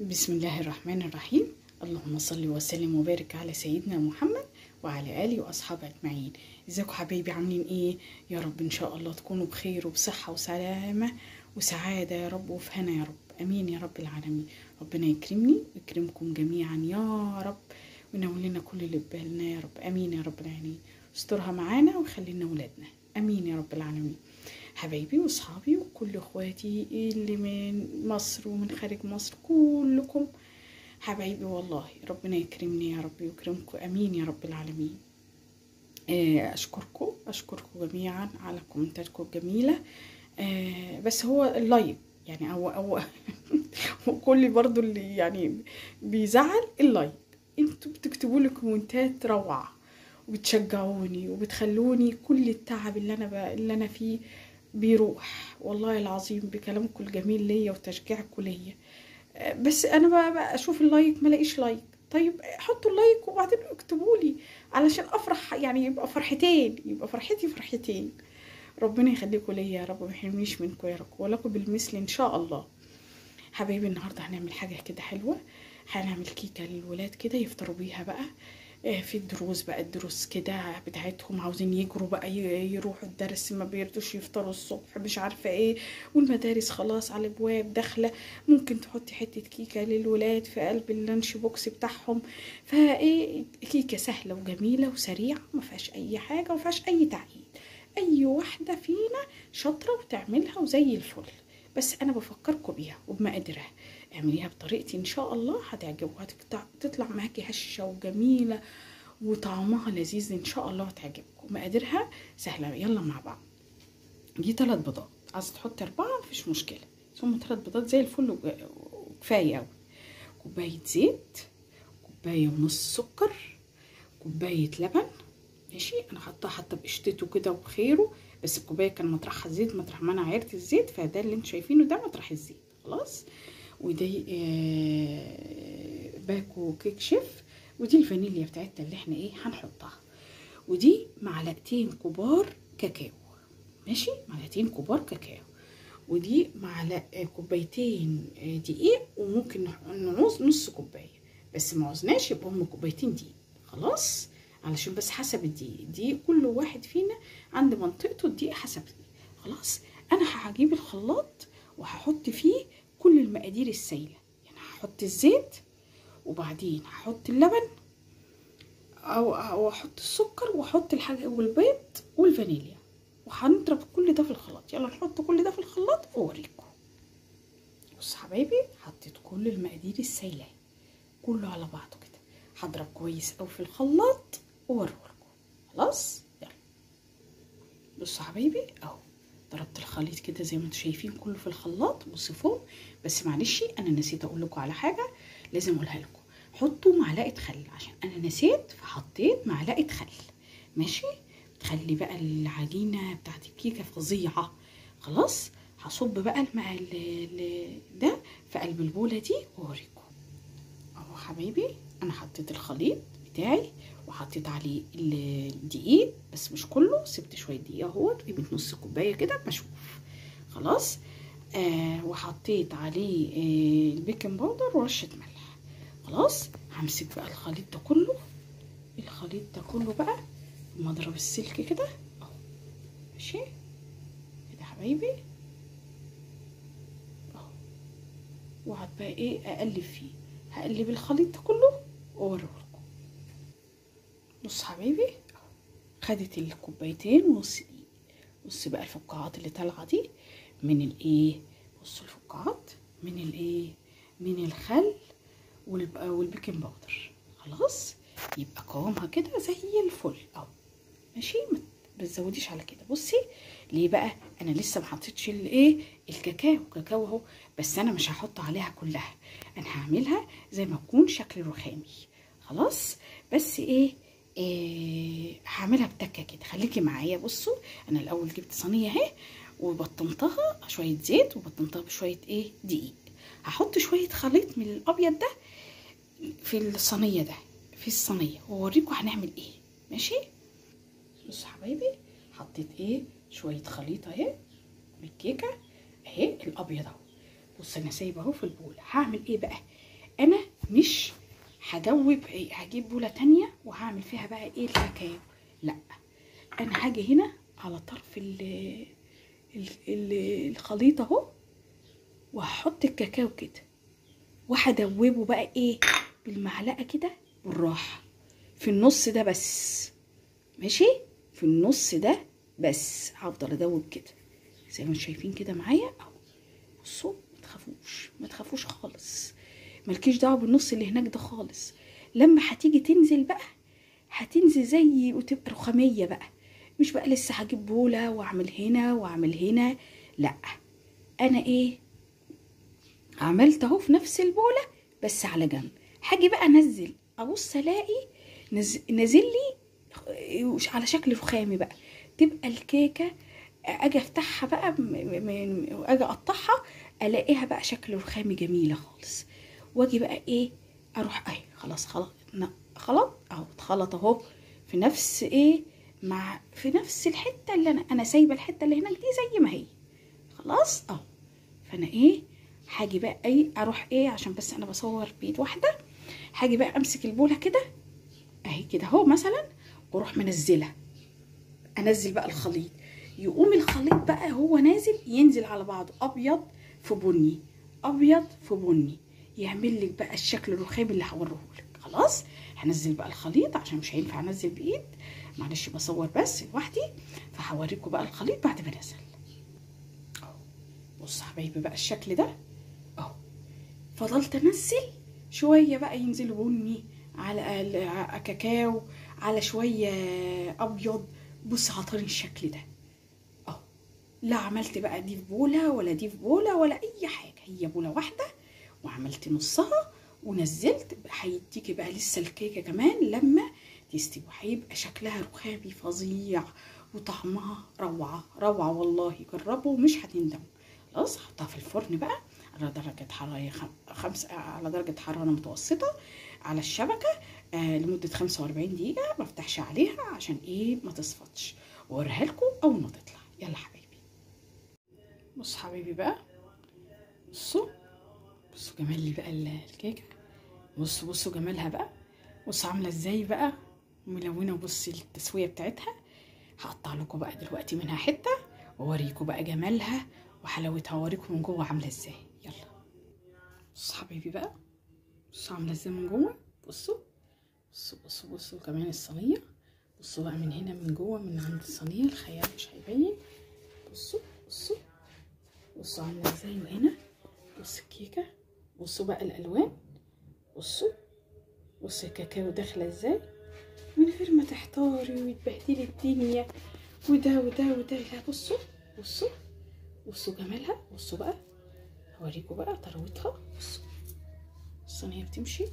بسم الله الرحمن الرحيم. اللهم صل وسلم وبارك على سيدنا محمد وعلى آله وأصحابه أجمعين. ازيكم حبايبي، عاملين ايه؟ يا رب ان شاء الله تكونوا بخير وبصحة وسلامة وسعادة يا رب وفي هنا يا رب، امين يا رب العالمين. ربنا يكرمني ويكرمكم جميعا يا رب، وينول لنا كل اللي في بالنا يا رب، امين يا رب العالمين. استرها معانا وخلي لنا ولادنا، امين يا رب العالمين. حبايبي واصحابي وكل اخواتي اللي من مصر ومن خارج مصر، كلكم حبايبي والله ربنا يكرمني يا رب ويكرمكم، امين يا رب العالمين. اشكركم جميعا على كومنتاتكم الجميله. بس هو اللايك يعني او وكل برضو اللي يعني بيزعل اللايك. انتوا بتكتبوا لي كومنتات روعه وبتشجعوني وبتخلوني كل التعب اللي انا فيه بيروح والله العظيم بكلامكم الجميل ليا وتشجيعكم ليا. بس انا بقى اشوف اللايك ما لاقيش لايك. طيب حطوا اللايك وبعدين اكتبوا لي علشان افرح، يعني يبقى فرحتين، يبقى فرحتين. ربنا يخليكم ليا يا رب، ما يحرمنيش منكم يا رب، ولكم بالمثل ان شاء الله. حبايبي النهارده هنعمل حاجه كده حلوه، هنعمل كيكه للولاد كده يفطروا بيها بقى. في الدروس بقى، الدروس كده بتاعتهم عاوزين يجروا بقى يروحوا الدرس، ما بيرضوش يفطروا الصبح، مش عارفه ايه، والمدارس خلاص على الابواب داخله. ممكن تحطي حته كيكه للولاد في قلب اللانش بوكس بتاعهم. فايه كيكه سهله وجميله وسريعه، ما فيهاش اي حاجه وما فيهاش اي تعقيد. اي واحده فينا شاطره وتعملها وزي الفل. بس انا بفكركم بيها وبمقاديرها. اعمليها بطريقتي ان شاء الله هتعجبكم، هتطلع معاكي هشه وجميله وطعمها لذيذ ان شاء الله هتعجبكم. مقاديرها سهله، يلا مع بعض. دي 3 بيضات، عايزه تحطي 4 مفيش مشكله، ثم 3 بيضات زي الفل وكفايه قوي. كوبايه زيت، كوبايه ونص سكر، كوبايه لبن. ماشي، انا حاطه بقشطته كده وبخيره، بس الكوبايه كان مطرحها الزيت، مطرح ما انا عيرت الزيت، فده اللي انتوا شايفينه ده مطرح الزيت خلاص. ودي باكو كيك شيف، ودي الفانيليا بتاعتنا اللي احنا هنحطها. ودي معلقتين كبار كاكاو، ماشي، معلقتين كبار كاكاو. ودي كوبايتين دقيق، وممكن نعوز نص كوبايه، بس ما عوزناش يبقى هم كوبايتين دقيق خلاص، علشان بس حسب الدقيق كل واحد فينا عند منطقته الدقيق حسب الدقيق. خلاص، انا هجيب الخلاط وهحط فيه كل المقادير السائله، يعني هحط الزيت وبعدين هحط اللبن او احط السكر واحط الحاجه والبيض والفانيليا، وهنضرب كل ده في الخلاط. يلا نحط كل ده في الخلاط واوريكم. بص حبايبي، حطيت كل المقادير السائله كله على بعضه كده، هضرب كويس قوي في الخلاط واوريكم. خلاص يلا. بصوا حبايبي اهو، ضربت الخليط كده زي ما انتم شايفين كله في الخلاط. بصوا فوق، بس معلش انا نسيت اقول لكم على حاجه لازم اقولها لكم، حطوا معلقه خل، عشان انا نسيت فحطيت معلقه خل. ماشي، تخلي بقى العجينه بتاعت الكيكه فظيعه. خلاص، هصب بقى الماء ده في قلب البوله دي واوريكم. اهو حبايبي، انا حطيت الخليط بتاعي وحطيت عليه الدقيق، بس مش كله، سبت شويه دقيق اهوت، قيمه نص كوبايه كده بشوف. خلاص، وحطيت عليه البيكنج باودر ورشه ملح. خلاص، همسك بقى الخليط ده كله بقى بمضرب السلك كده اهو، ماشي كده حبايبي اهو. وقعد بقى ايه اقلب فيه، هقلب الخليط ده كله واوريهولكم. بص حبايبي، خدت الكوبايتين ونص دقيق. بص بقى الفقاعات اللي طالعه دي من الايه، بصوا الفقاعات من الايه، من الخل والبيكنج باودر. خلاص، يبقى قوامها كده زي الفل اهو، ماشي، ما بتزوديش على كده. بصي ليه بقى، انا لسه ما حطيتش الايه كاكاو اهو، بس انا مش هحط عليها كلها، انا هعملها زي ما تكون شكل رخامي. خلاص، بس هعملها بتكه كده، خليكي معايا. بصوا، انا الاول جبت صينيه اهي وبطنتها شويه زيت وبطنتها بشويه دقيق. هحط شويه خليط من الابيض ده في الصينيه واوريكم هنعمل ايه. ماشي، بصوا حبايبي، حطيت شويه خليط اهي بالكيكه اهي الابيض اهو. بص انا سايبه اهو في البول، هعمل ايه بقى، انا مش هدوب، هجيب بوله تانية وهعمل فيها بقى ايه الكاكاو، لا انا هاجي هنا على طرف الخليط اهو، وهحط الكاكاو كده وهدوبه بقى ايه بالمعلقه كده بالراحه في النص ده بس، ماشي، في النص ده بس هفضل ادوب كده زي ما انتم شايفين كده معايا اهو. بصوا ما تخافوش خالص، مالكيش دعوه بالنص اللي هناك ده خالص. لما هتيجي تنزل بقى هتنزل زي وتبقى رخاميه بقى، مش بقى لسه هجيب بوله واعمل هنا واعمل هنا، لا انا ايه عملت اهو في نفس البوله بس على جنب. هاجي بقى انزل ابص الاقي نازل لي على شكل رخامي بقى، تبقى الكيكه اجي افتحها بقى اجي اقطعها الاقيها بقى شكل رخامي جميله خالص. واجي بقى ايه اروح اهي خلاص خلط اهو، اتخلط اهو في نفس ايه في نفس الحته اللي انا سايبه الحته اللي هناك دي زي ما هي خلاص اهو. فانا ايه هاجي بقى ايه اروح ايه عشان بس انا بصور بايد واحده، هاجي بقى امسك البوله كده اهي كده اهو مثلا، واروح منزلها، انزل بقى الخليط، يقوم الخليط بقى هو نازل ينزل على بعضه ابيض في بني ابيض في بني، يعمل لك بقى الشكل الرخامي اللي هوريهولك. خلاص هنزل بقى الخليط عشان مش هينفع انزل بايد، معلش بصور بس لوحدي، فهوريكم بقى الخليط بعد ما نزل اهو. بصوا حبايبي بقى الشكل ده اهو، فضلت انزل شويه بقى ينزلوا بني على كاكاو على شويه ابيض. بص عطاني الشكل ده اهو، لا عملت بقى دي في بوله ولا دي في بوله ولا اي حاجه، هي بوله واحده وعملت نصها ونزلت. هيديكي بقى لسه الكيكه كمان لما تستوي هيبقى شكلها رخامي فظيع وطعمها روعه روعه والله، جربوا مش هتندموا. خلاص هحطها في الفرن بقى على درجه حراره على درجه حراره متوسطه على الشبكه لمده 45 دقيقه، ما افتحش عليها عشان ايه ما تصفطش، واوريها لكم اول ما تطلع. يلا حبايبي بصوا حبايبي بقى، بصوا جمال لي بقى الكيكه، بصوا جمالها بقى، بصوا عامله ازاي بقى ملونه، وبصي التسويه بتاعتها. هقطع لكم بقى دلوقتي منها حته واوريكم بقى جمالها وحلاوتها، واوريكم من جوه عامله ازاي. يلا بصوا حبايبي بقى، بصوا عامله ازاي من جوه، بصوا كمان الصينيه، بصوا بقى من هنا من جوه من عند الصينيه الخيال مش هيبين. بصوا عامله ازاي، وهنا بصوا الكيكه، بصوا بقى الالوان، بصوا الكاكاو داخله ازاي من غير ما تحتاري وتبهدلي الدنيا وده وده وده. لا بصوا جمالها، بصوا بقى هوريكم بقى طراوتها. بصوا الصينيه بتمشي،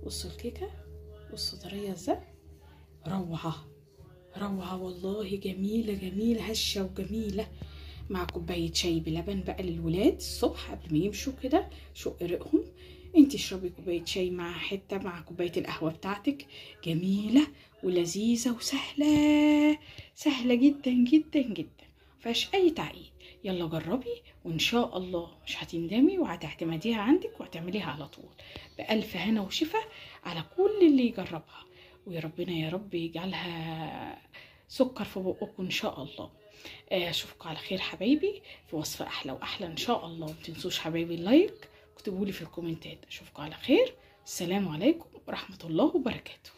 بصوا الكيكه، بصوا طريه ازاي، روعه والله، جميله هشه وجميله، مع كوبايه شاي بلبن بقى للولاد الصبح قبل ما يمشوا كده شق ريقهم. انتي اشربي كوبايه شاي مع حته مع كوبايه القهوه بتاعتك، جميله ولذيذه سهله جدا مفيهاش اي تعقيد. يلا جربي وان شاء الله مش هتندمي وهتعتمديها عندك وهتعمليها على طول بألف هنا وشفا على كل اللي يجربها، ويا ربنا يا رب يجعلها سكر في بقكم ان شاء الله. اشوفكم على خير حبايبي في وصفه احلى واحلى ان شاء الله. متنسوش حبايبي اللايك، اكتبوا لي في الكومنتات. اشوفكم على خير، السلام عليكم ورحمه الله وبركاته.